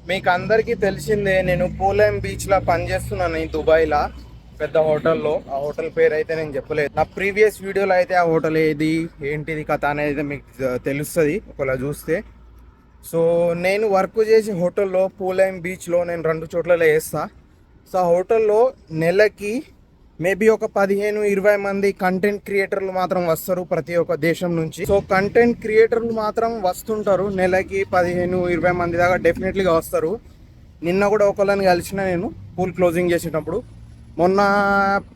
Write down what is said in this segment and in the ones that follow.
మీకు అందరికీ తెలిసిందే, నేను పూలెం బీచ్లో పనిచేస్తున్నాను ఈ దుబాయ్లో, పెద్ద హోటల్లో. ఆ హోటల్ పేరు అయితే నేను చెప్పలేదు. నా ప్రీవియస్ వీడియోలో అయితే ఆ హోటల్ ఏది ఏంటిది కథ అనేది మీకు తెలుస్తుంది ఒకవేళ చూస్తే. సో నేను వర్క్ చేసే హోటల్లో పూలెం బీచ్లో నేను 2 చోట్లలో వేస్తా. సో ఆ హోటల్లో నెలకి మేబీ ఒక 15-20 మంది కంటెంట్ క్రియేటర్లు మాత్రం వస్తారు ప్రతి ఒక్క దేశం నుంచి. సో కంటెంట్ క్రియేటర్లు మాత్రం వస్తుంటారు, నెలకి 15-20 మంది దాకా డెఫినెట్లీగా వస్తారు. నిన్న కూడా ఒకళ్ళని కలిసిన నేను పూల్ క్లోజింగ్ చేసేటప్పుడు. మొన్న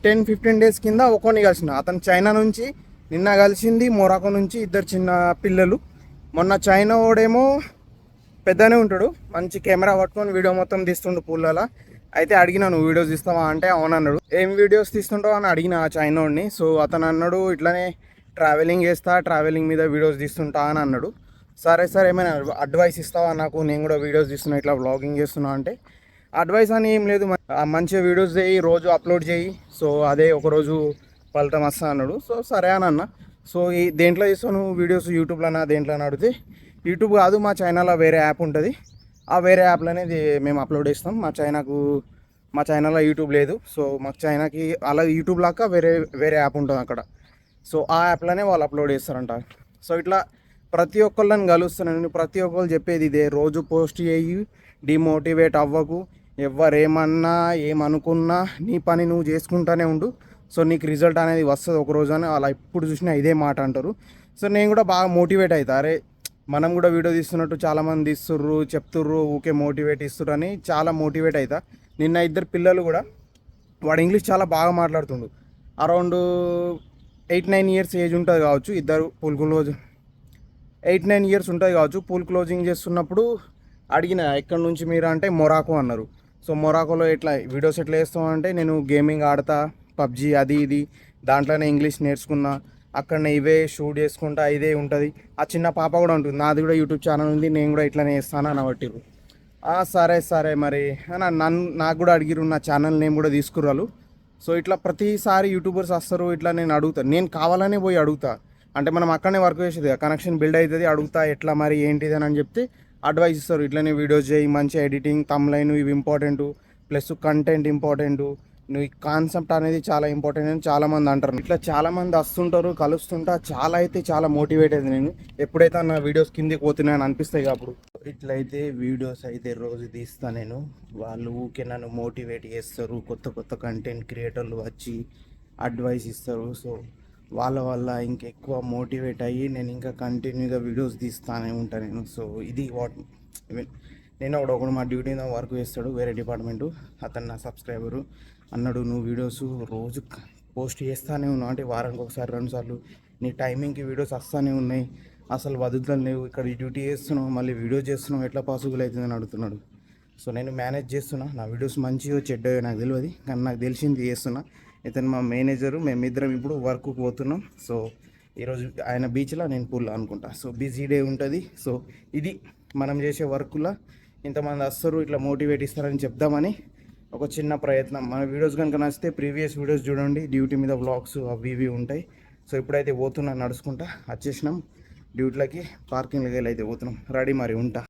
10-15 డేస్ కింద ఒకరిని కలిసిన, అతను చైనా నుంచి. నిన్న కలిసింది మొరాకో నుంచి 2 చిన్న పిల్లలు. మొన్న చైనా వాడేమో పెద్దనే ఉంటాడు, మంచి కెమెరా పట్టుకొని వీడియో మొత్తం తీస్తుండు పూలలో. అయితే అడిగినా, నువ్వు వీడియోస్ తీస్తావా అంటే అవునన్నాడు. ఏం వీడియోస్ తీస్తుంటావు అని అడిగిన ఆ చైనోడిని. సో అతను అన్నాడు, ఇట్లానే ట్రావెలింగ్ చేస్తా, ట్రావెలింగ్ మీద వీడియోస్ తీస్తుంటా అని అన్నాడు. సరే సార్ ఏమైనా అడ్వైస్ ఇస్తావా నాకు, నేను కూడా వీడియోస్ తీస్తున్నా, ఇట్లా వ్లాగింగ్ చేస్తున్నా అంటే. అడ్వైస్ అని ఏం లేదు, మంచిగా వీడియోస్ చేయి, రోజు అప్లోడ్ చేయి, సో అదే ఒకరోజు ఫలితం వస్తా అన్నాడు. సో సరే అని అన్న. సో ఈ దేంట్లో చేస్తావు నువ్వు వీడియోస్, యూట్యూబ్లోనా దేంట్లో అని అడిగితే, యూట్యూబ్ కాదు మా చైనాలో వేరే యాప్ ఉంటుంది, ఆ వేరే యాప్లోనే మేము అప్లోడ్ చేస్తాం. మా చైనాలో యూట్యూబ్ లేదు. సో మాకు చైనాకి అలా యూట్యూబ్ లాగా వేరే వేరే యాప్ ఉంటుంది అక్కడ. సో ఆ యాప్లోనే వాళ్ళు అప్లోడ్ చేస్తారంట. సో ఇట్లా ప్రతి ఒక్కళ్ళని కలుస్తున్నాను. ప్రతి ఒక్కళ్ళు చెప్పేది ఇదే, రోజు పోస్ట్ చేయి, డిమోటివేట్ అవ్వకు, ఎవరేమన్నా ఏమనుకున్నా నీ పని నువ్వు చేసుకుంటానే ఉండు, సో నీకు రిజల్ట్ అనేది వస్తుంది ఒకరోజు అని అలా ఎప్పుడు చూసినా ఇదే మాట అంటారు. సో నేను కూడా బాగా మోటివేట్ అవుతా, అరే మనం కూడా వీడియో తీస్తున్నట్టు చాలామంది తీస్తుర్రు, చెప్తుర్రు, ఊకే మోటివేట్ ఇస్తుర్రు అని చాలా మోటివేట్ అవుతా. నిన్న 2 పిల్లలు కూడా, వాడు ఇంగ్లీష్ చాలా బాగా మాట్లాడుతుండు, అరౌండ్ 8-9 ఇయర్స్ ఏజ్ ఉంటుంది కావచ్చు. ఇద్దరు పూల్ క్లోజ్ 8-9 ఇయర్స్ ఉంటుంది కావచ్చు. పూల్ క్లోజింగ్ చేస్తున్నప్పుడు అడిగిన, ఎక్కడి నుంచి మీరు అంటే మొరాకో అన్నారు. సో మొరాకోలో ఎట్లా వీడియోస్ ఎట్లా వేస్తాం అంటే, నేను గేమింగ్ ఆడతా, పబ్జీ అది ఇది, దాంట్లోనే ఇంగ్లీష్ నేర్చుకున్నా, అక్కడనే ఇవే షూట్ చేసుకుంటా, ఇదే ఉంటుంది. ఆ చిన్న పాప కూడా ఉంటుంది, నాది కూడా యూట్యూబ్ ఛానల్ ఉంది, నేను కూడా ఇట్లానే వేస్తాను అని పట్టిరు. సరే సరే మరి నాకు కూడా అడిగిరు, నా ఛానల్ నేమ్ కూడా తీసుకురాలు. సో ఇట్లా ప్రతిసారి యూట్యూబర్స్ వస్తారు, ఇట్లా నేను అడుగుతాను, నేను కావాలనే పోయి అడుగుతా. అంటే మనం అక్కడనే వర్క్ చేసేది, కనెక్షన్ బిల్డ్ అవుతుంది, అడుగుతా ఎట్లా మరి ఏంటిది అని చెప్తే అడ్వైస్ ఇస్తారు. ఇట్లనే వీడియోస్ చేయి, మంచి ఎడిటింగ్, తమ్లైన్ ఇవి ఇంపార్టెంట్, ప్లస్ కంటెంట్ ఇంపార్టెంట్, నువ్వు ఈ కాన్సెప్ట్ అనేది చాలా ఇంపార్టెంట్ అని చాలామంది అంటారు. ఇట్లా చాలామంది వస్తుంటారు, కలుస్తుంటా, చాలా అయితే చాలా మోటివేట్ అయింది నేను ఎప్పుడైతే నా వీడియోస్ కిందికి పోతున్నాయని అనిపిస్తాయి. అప్పుడు ఇట్లయితే వీడియోస్ అయితే రోజు తీస్తా నేను. వాళ్ళు ఊకే నన్ను మోటివేట్ చేస్తారు, కొత్త కొత్త కంటెంట్ క్రియేటర్లు వచ్చి అడ్వైస్ ఇస్తారు. సో వాళ్ళ వల్ల ఇంకెక్కువ మోటివేట్ అయ్యి నేను ఇంకా కంటిన్యూగా వీడియోస్ తీస్తానే ఉంటాను నేను. సో ఇది వాట్ నేను ఒకడు మా డ్యూటీ వర్క్ చేస్తాడు, వేరే డిపార్ట్మెంటు, అతను నా సబ్స్క్రైబరు. అన్నాడు, నువ్వు వీడియోస్ రోజు పోస్ట్ చేస్తానే ఉన్నావు అంటే వారానికి ఒకసారి 2 సార్లు నీ టైమింగ్కి వీడియోస్ వస్తూనే ఉన్నాయి, అసలు వదులుతాను లేవు, ఇక్కడ డ్యూటీ చేస్తున్నావు మళ్ళీ వీడియో చేస్తున్నావు, ఎట్లా పాసిబుల్ అవుతుందని అడుగుతున్నాడు. సో నేను మేనేజ్ చేస్తున్నా, నా వీడియోస్ మంచిగా చెడ్డగా నాకు తెలియదు, కానీ నాకు తెలిసింది చేస్తున్నా. ఇతను మా మేనేజరు, మేమిద్దరం ఇప్పుడు వర్క్కి పోతున్నాం. సో ఈరోజు ఆయన బీచ్లో, నేను పూల్లో అనుకుంటా. సో బిజీ డే ఉంటుంది. సో ఇది మనం చేసే వర్క్లో ఇంతమంది వస్తారు, ఇట్లా మోటివేట్ ఇస్తారని చెప్దామని ఒక చిన్న ప్రయత్నం. మన వీడియోస్ కనుక నచ్చితే ప్రీవియస్ వీడియోస్ చూడండి, డ్యూటీ మీద వ్లాగ్స్ అవి ఇవి ఉంటాయి. సో ఇప్పుడైతే పోతున్నా, నడుచుకుంటా వచ్చేసినాం డ్యూటీలకి, పార్కింగ్కి వెళ్ళి అయితే పోతున్నాం. రెడీ మరి, ఉంటా.